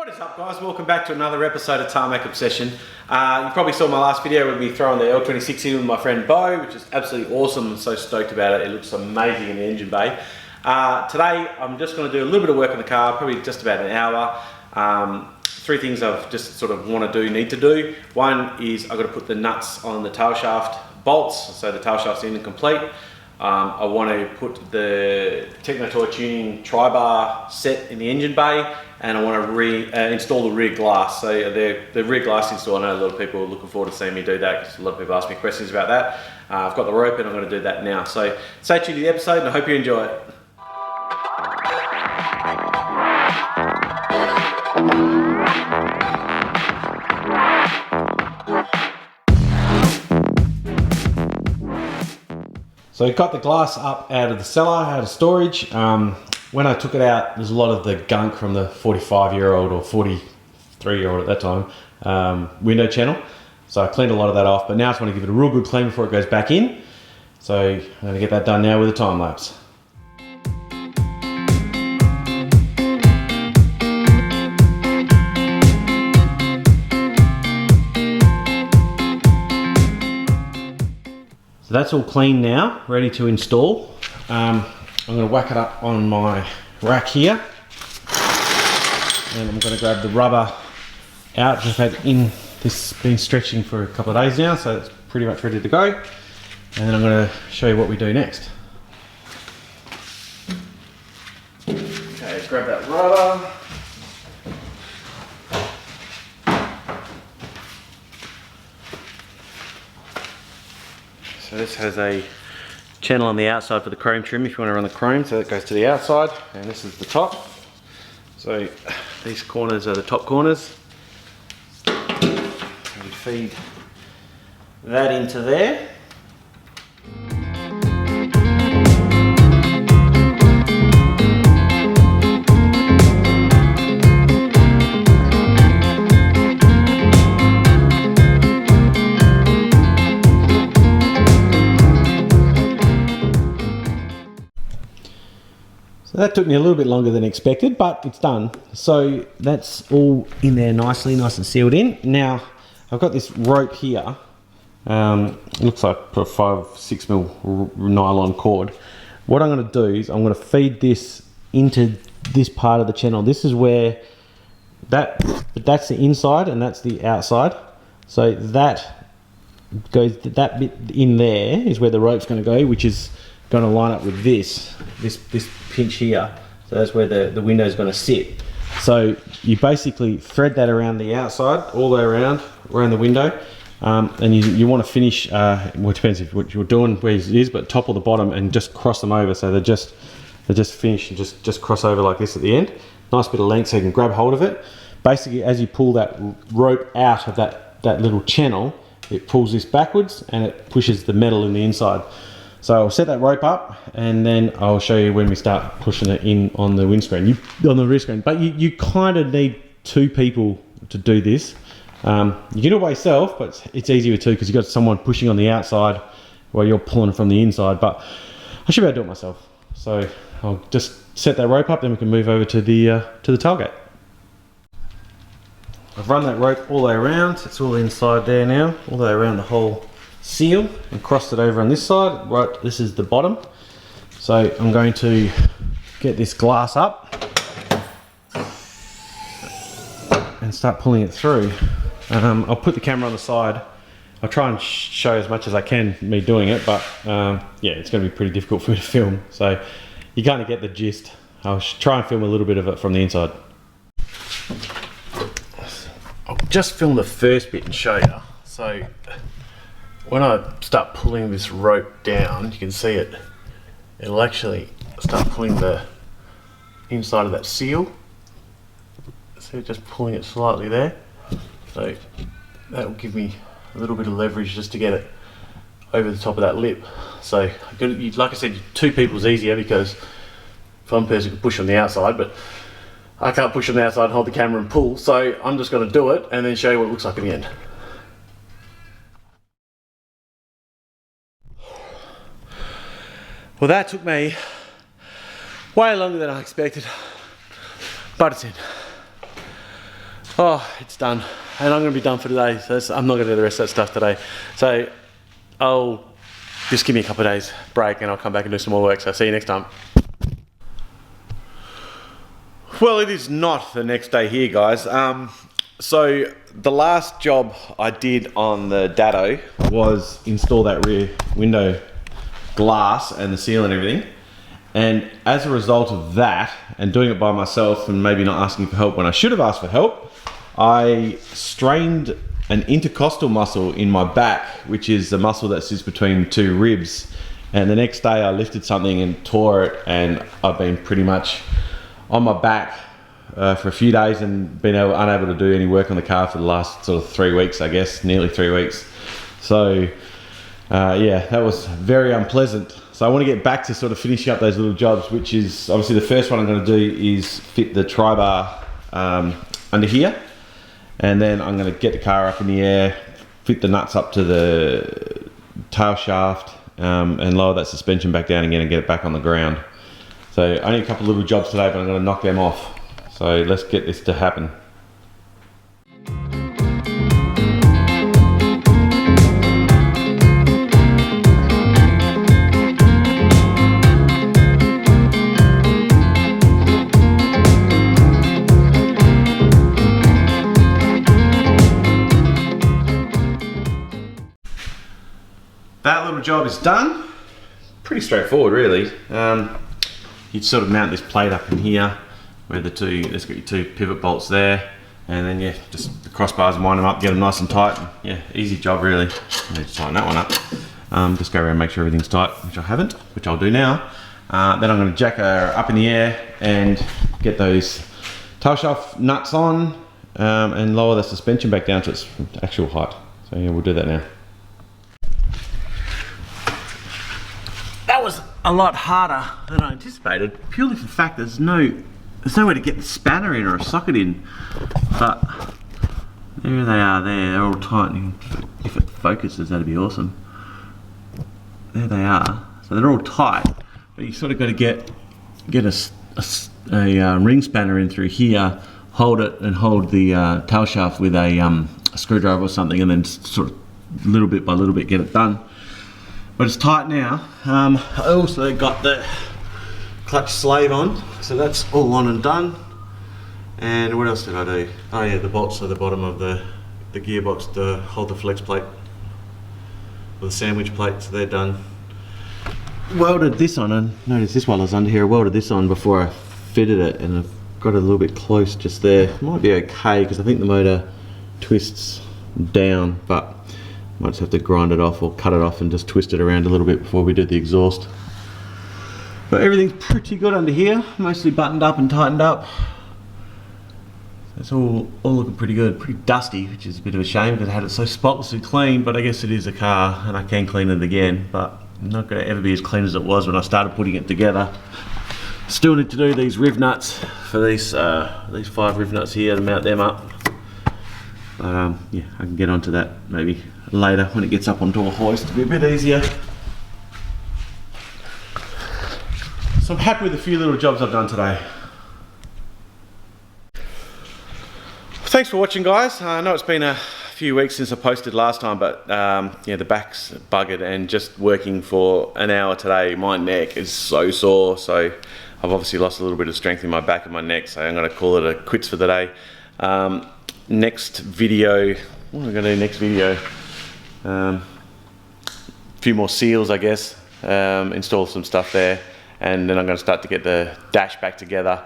What is up, guys? Welcome back to another episode of Tarmac Obsession. You probably saw my last video with me throwing the L26 in with my friend Bo, which is absolutely awesome. I'm so stoked about it. It looks amazing in the engine bay. Today I'm just going to do a little bit of work on the car, probably just about an hour. Three things I've just sort of need to do. One is I've got to put the nuts on the tail shaft bolts, so the tail shaft's in and complete. I want to put the Techno Toy Tuning Tri-bar set in the engine bay, and I want to install the rear glass. So the rear glass install, I know a lot of people are looking forward to seeing me do that because a lot of people ask me questions about that. I've got the rope and I'm going to do that now. So stay tuned to the episode and I hope you enjoy it. So I got the glass up out of the cellar, out of storage. When I took it out, there's a lot of the gunk from the 45-year-old or 43-year-old at that time window channel. So I cleaned a lot of that off, but now I just want to give it a real good clean before it goes back in. So I'm going to get that done now with a time lapse. So that's all clean now, ready to install. I'm going to whack it up on my rack here, and I'm going to grab the rubber out. Just had this been stretching for a couple of days now, so it's pretty much ready to go. And then I'm going to show you what we do next. Okay, grab that rubber. So this has a channel on the outside for the chrome trim if you want to run the chrome, so that goes to the outside, and this is the top. So these corners are the top corners. We feed that into there. So that took me a little bit longer than expected, but it's done. So that's all in there nicely, nice and sealed in. Now I've got this rope here. It looks like a 5-6 mil nylon cord. What I'm going to do is I'm going to feed this into this part of the channel. This is where that's the inside and that's the outside. So that bit in there is where the rope's going to go, which is going to line up with this pinch here. So that's where the window is going to sit. So you basically thread that around the outside, all the way around the window, and you want to finish, well, it depends if what you're doing where it is, but top or the bottom, and just cross them over so they're just finished and just cross over like this at the end. Nice bit of length so you can grab hold of it. Basically, as you pull that rope out of that little channel, it pulls this backwards and it pushes the metal in the inside. So I'll set that rope up and then I'll show you when we start pushing it in on the windscreen, on the rear screen. But you kind of need two people to do this. You can do it by yourself, but it's easier with two because you've got someone pushing on the outside while you're pulling from the inside. But I should be able to do it myself. So I'll just set that rope up, then we can move over to the tailgate. I've run that rope all the way around. It's all inside there now, all the way around the whole seal, and crossed it over on this side. Right, this is the bottom. So I'm going to get this glass up and start pulling it through. I'll put the camera on the side. I'll try and show as much as I can me doing it, but yeah, it's going to be pretty difficult for me to film. So you kind of get the gist. I'll try and film a little bit of it from the inside. I'll just film the first bit and show you. So when I start pulling this rope down, you can see it'll actually start pulling the inside of that seal. So just pulling it slightly there. So that will give me a little bit of leverage just to get it over the top of that lip. So like I said, two people is easier because one person can push on the outside, but I can't push on the outside and hold the camera and pull. So I'm just going to do it and then show you what it looks like in the end. Well, that took me way longer than I expected, but it's in. Oh, it's done. And I'm going to be done for today. So I'm not going to do the rest of that stuff today. So I'll just give me a couple of days break and I'll come back and do some more work. So see you next time. Well, it is not the next day here, guys. So the last job I did on the Datsun was install that rear window glass and the seal and everything. And as a result of that, and doing it by myself and maybe not asking for help when I should have asked for help, I strained an intercostal muscle in my back, which is the muscle that sits between two ribs. And the next day I lifted something and tore it, and I've been pretty much on my back for a few days and been unable to do any work on the car for the last sort of 3 weeks, I guess, nearly 3 weeks. So yeah, that was very unpleasant. So I want to get back to sort of finishing up those little jobs, which is obviously the first one I'm going to do is fit the Tri-bar under here. And then I'm going to get the car up in the air, fit the nuts up to the tail shaft, and lower that suspension back down again and get it back on the ground. So only a couple of little jobs today, but I'm going to knock them off. So let's get this to happen. That little job is done. Pretty straightforward, really. You'd sort of mount this plate up in here where the two, let's get your two pivot bolts there, and then yeah, just the crossbars and wind them up, get them nice and tight. Yeah, easy job really. I need to tighten that one up. Just go around and make sure everything's tight, which I haven't, which I'll do now. Then I'm going to jack her up in the air and get those tail shaft nuts on, and lower the suspension back down to its actual height. So yeah, we'll do that now. That was a lot harder than I anticipated, purely for the fact there's nowhere to get the spanner in or a socket in. But there they are there, they're all tight. If it focuses, that'd be awesome. There they are. So they're all tight, but you sort of got to get a ring spanner in through here, hold it and hold the tail shaft with a screwdriver or something, and then sort of little bit by little bit get it done. But it's tight now. I also got the clutch slave on, so that's all on and done. And what else did I do? Oh yeah, the bolts are the bottom of the gearbox to hold the flex plate, or the sandwich plate, so they're done. Welded this on, and notice this while I was under here, I welded this on before I fitted it, and I've got it a little bit close just there. It might be okay, because I think the motor twists down, but might just have to grind it off or cut it off and just twist it around a little bit before we do the exhaust. But everything's pretty good under here, mostly buttoned up and tightened up. It's all looking pretty good, pretty dusty, which is a bit of a shame because I had it so spotlessly clean, but I guess it is a car and I can clean it again, but I'm not going to ever be as clean as it was when I started putting it together. Still need to do these riv nuts for these 5 riv nuts here to mount them up. But yeah, I can get onto that maybe later when it gets up onto a hoist. It'll be a bit easier. So I'm happy with the few little jobs I've done today. Thanks for watching, guys. I know it's been a few weeks since I posted last time, but yeah, the back's buggered, and just working for an hour today, my neck is so sore. So I've obviously lost a little bit of strength in my back and my neck, so I'm going to call it a quits for the day. Next video, what am I going to do next video? A few more seals, I guess, install some stuff there, and then I'm going to start to get the dash back together.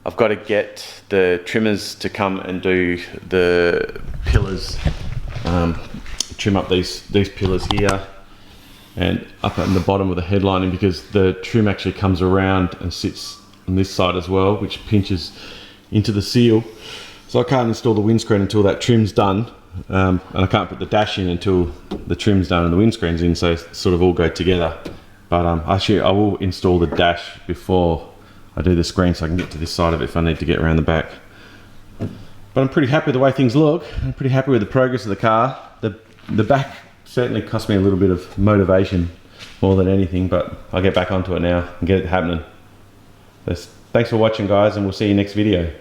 I've got to get the trimmers to come and do the pillars, trim up these pillars here and up in the bottom of the headlining, because the trim actually comes around and sits on this side as well, which pinches into the seal. So I can't install the windscreen until that trim's done, and I can't put the dash in until the trim's done and the windscreen's in, so sort of all go together. But actually I will install the dash before I do the screen, so I can get to this side of it if I need to get around the back. But I'm pretty happy with the way things look. I'm pretty happy with the progress of the car. The back certainly cost me a little bit of motivation more than anything, but I'll get back onto it now and get it happening. So thanks for watching, guys, and we'll see you next video.